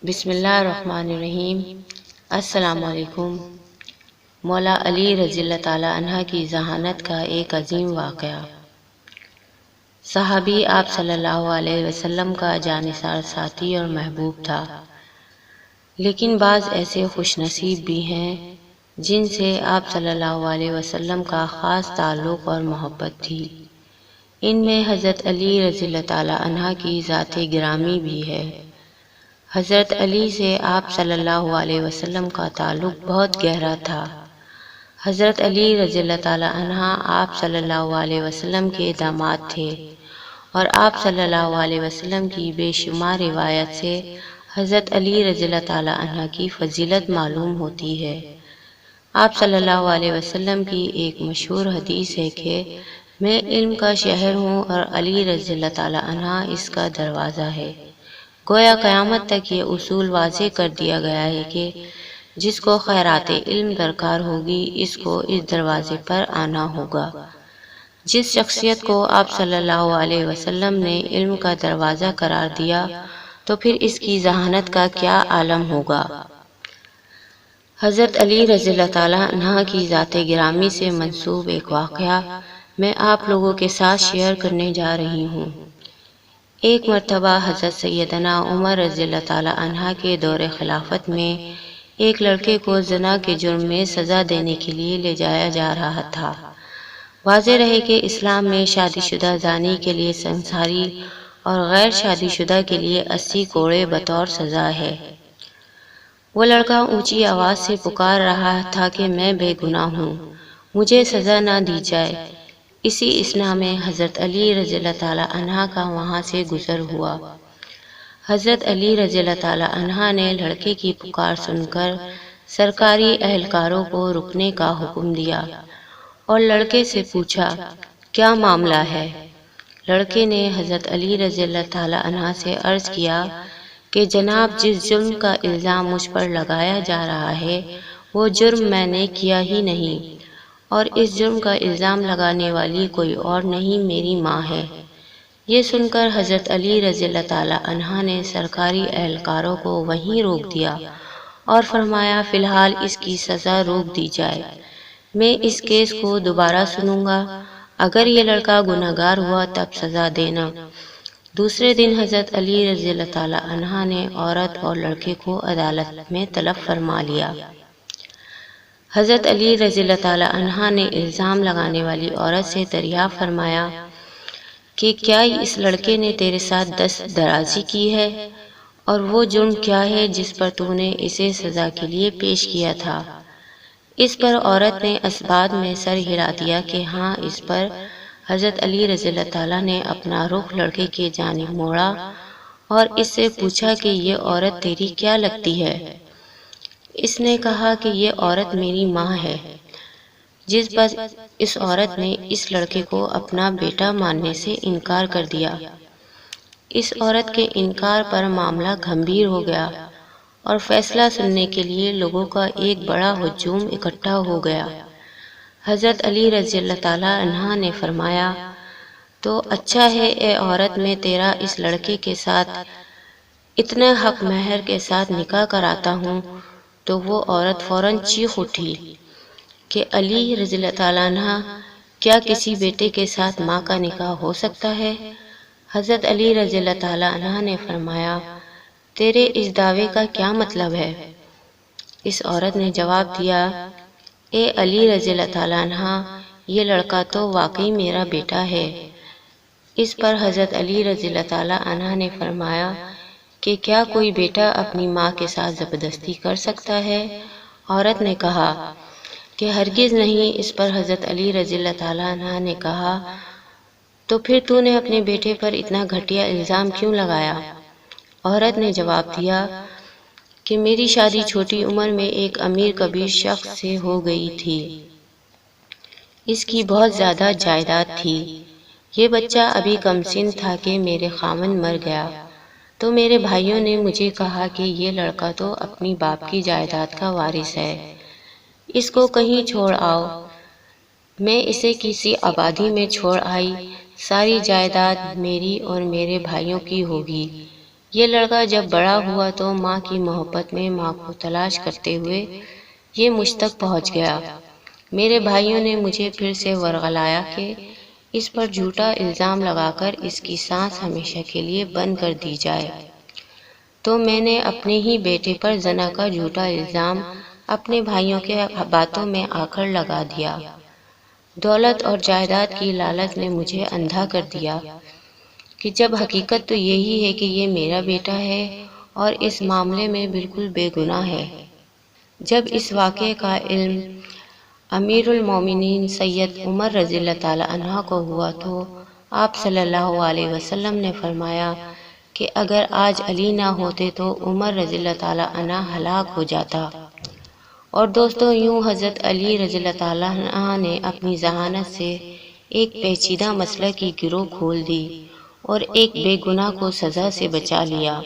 بسم اللہ الرحمن الرحیم۔ السلام علیکم۔ مولا علی رضی اللہ تعالیٰ عنہ کی ذہانت کا ایک عظیم واقعہ۔ صحابی آپ صلی اللہ علیہ وسلم کا جانثار ساتھی اور محبوب تھا، لیکن بعض ایسے خوش نصیب بھی ہیں جن سے آپ صلی اللہ علیہ وسلم کا خاص تعلق اور محبت تھی۔ ان میں حضرت علی رضی اللہ تعالیٰ عنہ کی ذات گرامی بھی ہے۔ حضرت علی سے آپ صلی اللہ علیہ وسلم کا تعلق بہت گہرا تھا۔ حضرت علی رضی اللہ تعالیٰ عنہ آپ صلی اللہ علیہ وسلم کے داماد تھے، اور آپ صلی اللہ علیہ وسلم کی بے شمار روایت سے حضرت علی رضی اللہ تعالیٰ عنہ کی فضیلت معلوم ہوتی ہے۔ آپ صلی اللہ علیہ وسلم کی ایک مشہور حدیث ہے کہ میں علم کا شہر ہوں اور علی رضی اللہ تعالیٰ عنہ اس کا دروازہ ہے۔ گویا قیامت تک یہ اصول واضح کر دیا گیا ہے کہ جس کو خیرات علم درکار ہوگی اس کو اس دروازے پر آنا ہوگا۔ جس شخصیت کو آپ صلی اللہ علیہ وسلم نے علم کا دروازہ قرار دیا تو پھر اس کی ذہانت کا کیا عالم ہوگا۔ حضرت علی رضی اللہ تعالیٰ عنہ کی ذات گرامی سے منسوب ایک واقعہ میں آپ لوگوں کے ساتھ شیئر کرنے جا رہی ہوں۔ ایک مرتبہ حضرت سیدنا عمر رضی اللہ تعالیٰ عنہ کے دور خلافت میں ایک لڑکے کو زنا کے جرم میں سزا دینے کے لیے لے جایا جا رہا تھا۔ واضح رہے کہ اسلام میں شادی شدہ زانی کے لیے سنساری اور غیر شادی شدہ کے لیے 80 کوڑے بطور سزا ہے۔ وہ لڑکا اونچی آواز سے پکار رہا تھا کہ میں بے گناہ ہوں، مجھے سزا نہ دی جائے۔ اسی اثنا میں حضرت علی رضی اللہ تعالیٰ عنہ کا وہاں سے گزر ہوا۔ حضرت علی رضی اللہ تعالیٰ عنہ نے لڑکے کی پکار سن کر سرکاری اہلکاروں کو رکنے کا حکم دیا اور لڑکے سے پوچھا کیا معاملہ ہے۔ لڑکے نے حضرت علی رضی اللہ تعالیٰ عنہ سے عرض کیا کہ جناب، جس جرم کا الزام مجھ پر لگایا جا رہا ہے وہ جرم میں نے کیا ہی نہیں، اور اس جرم کا الزام لگانے والی کوئی اور نہیں، میری ماں ہے۔ یہ سن کر حضرت علی رضی اللہ تعالیٰ عنہ نے سرکاری اہلکاروں کو وہیں روک دیا اور فرمایا فی الحال اس کی سزا روک دی جائے، میں اس کیس کو دوبارہ سنوں گا، اگر یہ لڑکا گنہگار ہوا تب سزا دینا۔ دوسرے دن حضرت علی رضی اللہ تعالیٰ عنہ نے عورت اور لڑکے کو عدالت میں طلب فرما لیا۔ حضرت علی رضی اللہ تعالیٰ عنہ نے الزام لگانے والی عورت سے دریافت فرمایا کہ کیا اس لڑکے نے تیرے ساتھ دست درازی کی ہے، اور وہ جرم کیا ہے جس پر تو نے اسے سزا کے لیے پیش کیا تھا۔ اس پر عورت نے اسباب میں سر ہلا دیا کہ ہاں، اس پر حضرت علی رضی اللہ تعالیٰ نے اپنا رخ لڑکے کی جانب موڑا اور اس سے پوچھا کہ یہ عورت تیری کیا لگتی ہے؟ اس نے کہا کہ یہ عورت میری ماں ہے، جس پر اس عورت نے اس لڑکے کو اپنا بیٹا ماننے سے انکار کر دیا۔ اس عورت کے انکار پر معاملہ گھمبیر ہو گیا اور فیصلہ سننے کے لیے لوگوں کا ایک بڑا ہجوم اکٹھا ہو گیا۔ حضرت علی رضی اللہ تعالیٰ عنہ نے فرمایا تو اچھا ہے اے عورت، میں تیرا اس لڑکے کے ساتھ اتنا حق مہر کے ساتھ نکاح کراتا ہوں۔ تو وہ عورت فوراً چیخ اٹھی کہ علی رضی اللہ تعالیٰ عنہ، کیا کسی بیٹے کے ساتھ ماں کا نکاح ہو سکتا ہے؟ حضرت علی رضی اللہ تعالیٰ عنہ نے فرمایا تیرے اس دعوے کا کیا مطلب ہے؟ اس عورت نے جواب دیا اے علی رضی اللہ تعالیٰ عنہ، یہ لڑکا تو واقعی میرا بیٹا ہے۔ اس پر حضرت علی رضی اللہ تعالیٰ عنہ نے فرمایا کہ کیا کوئی بیٹا اپنی ماں کے ساتھ زبردستی کر سکتا ہے؟ عورت نے کہا کہ ہرگز نہیں۔ اس پر حضرت علی رضی اللہ تعالیٰ عنہ نے کہا تو پھر تو نے اپنے بیٹے پر اتنا گھٹیا الزام کیوں لگایا؟ عورت نے جواب دیا کہ میری شادی چھوٹی عمر میں ایک امیر کبیر شخص سے ہو گئی تھی، اس کی بہت زیادہ جائیداد تھی، یہ بچہ ابھی کم سن تھا کہ میرے خاوند مر گیا، تو میرے بھائیوں نے مجھے کہا کہ یہ لڑکا تو اپنی باپ کی جائیداد کا وارث ہے، اس کو کہیں چھوڑ آؤ۔ میں اسے کسی آبادی میں چھوڑ آئی، ساری جائیداد میری اور میرے بھائیوں کی ہوگی۔ یہ لڑکا جب بڑا ہوا تو ماں کی محبت میں ماں کو تلاش کرتے ہوئے یہ مجھ تک پہنچ گیا۔ میرے بھائیوں نے مجھے پھر سے ورغلایا کہ اس پر جھوٹا الزام لگا کر اس کی سانس ہمیشہ کے لیے بند کر دی جائے، تو میں نے اپنے ہی بیٹے پر زنا کا جھوٹا الزام اپنے بھائیوں کے باتوں میں آ کر لگا دیا۔ دولت اور جائیداد کی لالچ نے مجھے اندھا کر دیا کہ جب حقیقت تو یہی ہے کہ یہ میرا بیٹا ہے اور اس معاملے میں بالکل بے گناہ ہے۔ جب اس واقعے کا علم امیر المومنین سید عمر رضی اللہ تعالی عنہ کو ہوا تو آپ صلی اللہ علیہ وسلم نے فرمایا کہ اگر آج علی نہ ہوتے تو عمر رضی اللہ تعالی عنہ ہلاک ہو جاتا۔ اور دوستوں، یوں حضرت علی رضی اللہ تعالیٰ عنہ نے اپنی ذہانت سے ایک پیچیدہ مسئلہ کی گرو کھول دی اور ایک بے گناہ کو سزا سے بچا لیا۔